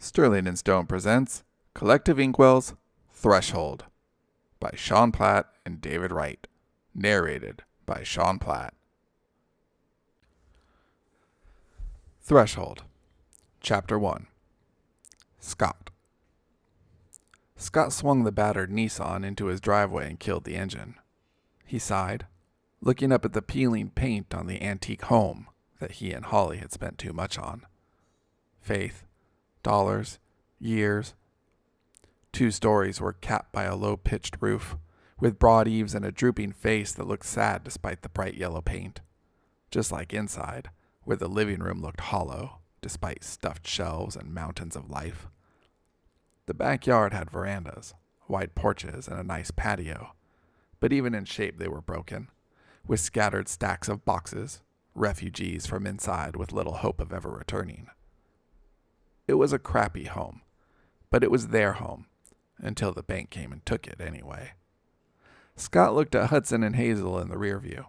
Sterling and Stone presents Collective Inkwell's Threshold by Sean Platt and David Wright. Narrated by Sean Platt. Threshold, Chapter 1. Scott. Scott swung the battered Nissan into his driveway and killed the engine. He sighed, looking up at the peeling paint on the antique home that he and Holly had spent too much on. Faith, dollars, years. 2 stories were capped by a low-pitched roof, with broad eaves and a drooping face that looked sad despite the bright yellow paint. Just like inside, where the living room looked hollow, despite stuffed shelves and mountains of life. The backyard had verandas, wide porches, and a nice patio, but even in shape they were broken, with scattered stacks of boxes, refugees from inside with little hope of ever returning. It was a crappy home, but it was their home, until the bank came and took it anyway. Scott looked at Hudson and Hazel in the rear view.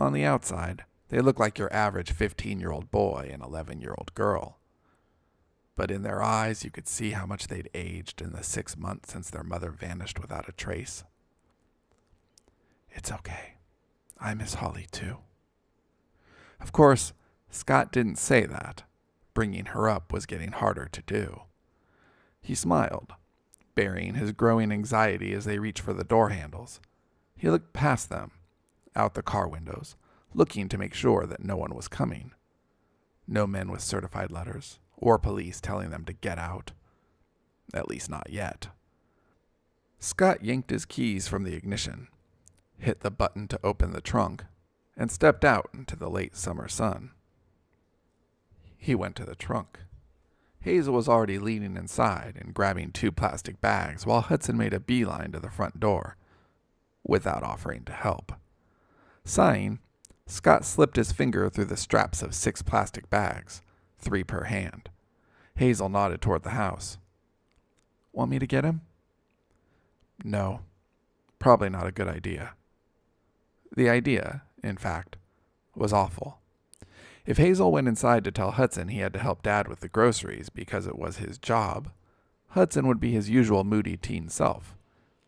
On the outside, they looked like your average 15-year-old boy and 11-year-old girl. But in their eyes, you could see how much they'd aged in the 6 months since their mother vanished without a trace. It's okay. I miss Holly too. Of course, Scott didn't say that. Bringing her up was getting harder to do. He smiled, burying his growing anxiety as they reached for the door handles. He looked past them, out the car windows, looking to make sure that no one was coming. No men with certified letters, or police telling them to get out. At least not yet. Scott yanked his keys from the ignition, hit the button to open the trunk, and stepped out into the late summer sun. He went to the trunk. Hazel was already leaning inside and grabbing 2 plastic bags while Hudson made a beeline to the front door, without offering to help. Sighing, Scott slipped his finger through the straps of 6 plastic bags, 3 per hand. Hazel nodded toward the house. Want me to get him? No, probably not a good idea. The idea, in fact, was awful. If Hazel went inside to tell Hudson he had to help Dad with the groceries because it was his job, Hudson would be his usual moody teen self,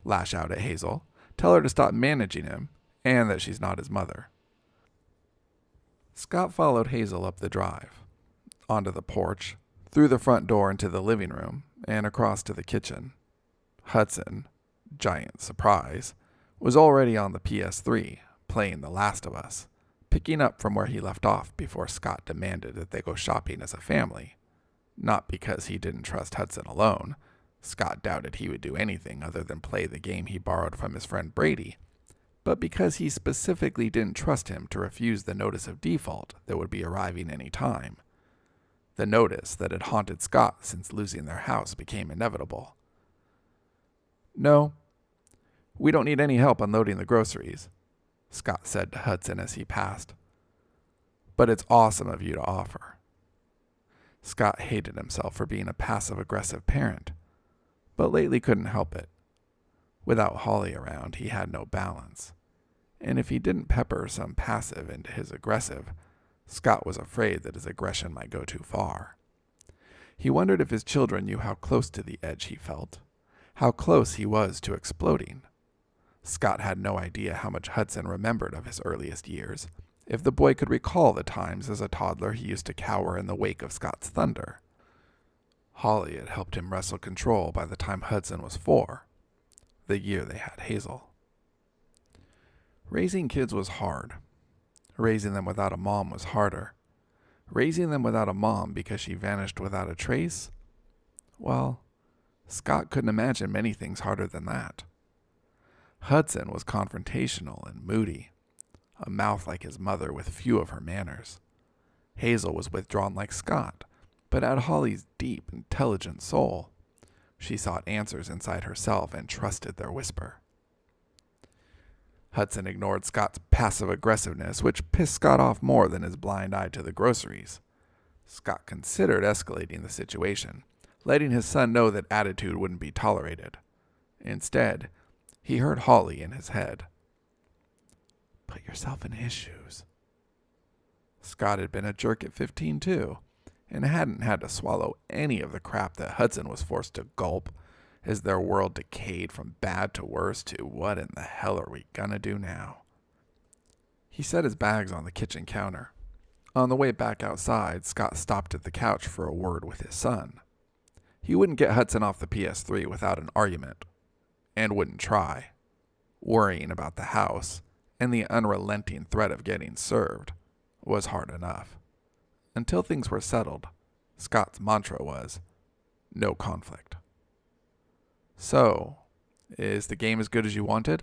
lash out at Hazel, tell her to stop managing him, and that she's not his mother. Scott followed Hazel up the drive, onto the porch, through the front door into the living room, and across to the kitchen. Hudson, giant surprise, was already on the PS3, playing The Last of Us, picking up from where he left off before Scott demanded that they go shopping as a family. Not because he didn't trust Hudson alone. Scott doubted he would do anything other than play the game he borrowed from his friend Brady, but because he specifically didn't trust him to refuse the notice of default that would be arriving any time. The notice that had haunted Scott since losing their house became inevitable. No, we don't need any help unloading the groceries, Scott said to Hudson as he passed. But it's awesome of you to offer. Scott hated himself for being a passive-aggressive parent, but lately couldn't help it. Without Holly around, he had no balance, and if he didn't pepper some passive into his aggressive, Scott was afraid that his aggression might go too far. He wondered if his children knew how close to the edge he felt, how close he was to exploding. Scott had no idea how much Hudson remembered of his earliest years, if the boy could recall the times as a toddler he used to cower in the wake of Scott's thunder. Holly had helped him wrestle control by the time Hudson was 4, the year they had Hazel. Raising kids was hard. Raising them without a mom was harder. Raising them without a mom because she vanished without a trace? Well, Scott couldn't imagine many things harder than that. Hudson was confrontational and moody, a mouth like his mother with few of her manners. Hazel was withdrawn like Scott, but had Holly's deep, intelligent soul. She sought answers inside herself and trusted their whisper. Hudson ignored Scott's passive aggressiveness, which pissed Scott off more than his blind eye to the groceries. Scott considered escalating the situation, letting his son know that attitude wouldn't be tolerated. Instead, he heard Holly in his head. Put yourself in his shoes. Scott had been a jerk at 15 too, and hadn't had to swallow any of the crap that Hudson was forced to gulp as their world decayed from bad to worse to what in the hell are we gonna do now? He set his bags on the kitchen counter. On the way back outside, Scott stopped at the couch for a word with his son. He wouldn't get Hudson off the PS3 without an argument, and wouldn't try. Worrying about the house and the unrelenting threat of getting served was hard enough. Until things were settled, Scott's mantra was, no conflict. So, is the game as good as you wanted?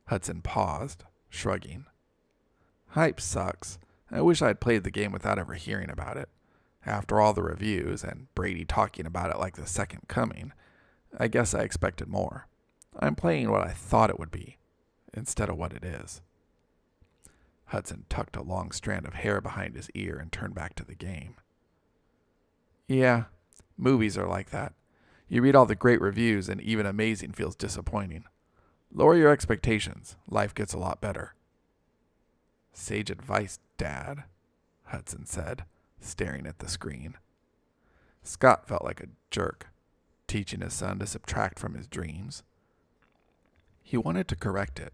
Hudson paused, shrugging. Hype sucks. I wish I'd played the game without ever hearing about it. After all the reviews and Brady talking about it like the second coming, I guess I expected more. I'm playing what I thought it would be, instead of what it is. Hudson tucked a long strand of hair behind his ear and turned back to the game. Yeah, movies are like that. You read all the great reviews and even amazing feels disappointing. Lower your expectations. Life gets a lot better. Sage advice, Dad, Hudson said, staring at the screen. Scott felt like a jerk, teaching his son to subtract from his dreams. He wanted to correct it,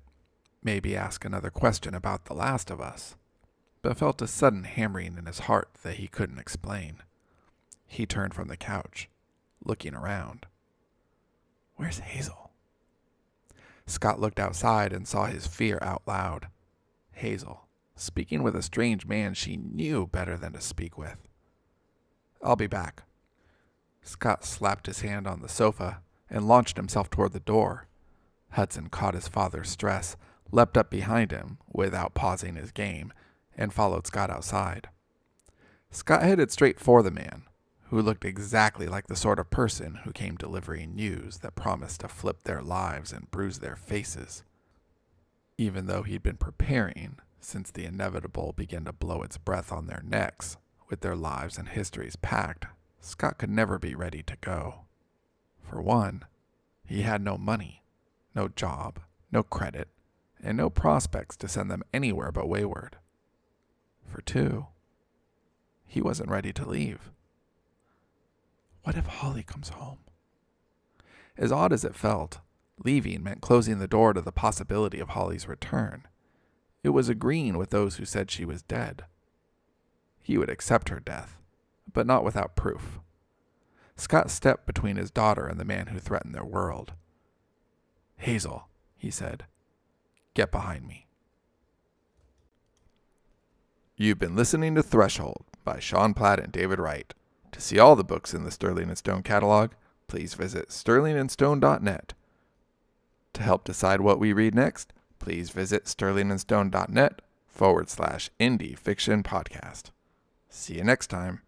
maybe ask another question about The Last of Us, but felt a sudden hammering in his heart that he couldn't explain. He turned from the couch, looking around. Where's Hazel? Scott looked outside and saw his fear out loud. Hazel, speaking with a strange man she knew better than to speak with. I'll be back. Scott slapped his hand on the sofa and launched himself toward the door. Hudson caught his father's stress, leapt up behind him without pausing his game, and followed Scott outside. Scott headed straight for the man, who looked exactly like the sort of person who came delivering news that promised to flip their lives and bruise their faces. Even though he'd been preparing, since the inevitable began to blow its breath on their necks, with their lives and histories packed, Scott could never be ready to go. For one, he had no money, no job, no credit, and no prospects to send them anywhere but wayward. For two, he wasn't ready to leave. What if Holly comes home? As odd as it felt, leaving meant closing the door to the possibility of Holly's return. It was agreeing with those who said she was dead. He would accept her death, but not without proof. Scott stepped between his daughter and the man who threatened their world. Hazel, he said, get behind me. You've been listening to Threshold by Sean Platt and David Wright. To see all the books in the Sterling & Stone catalog, please visit sterlingandstone.net. To help decide what we read next, please visit sterlingandstone.net/indie fiction podcast. See you next time.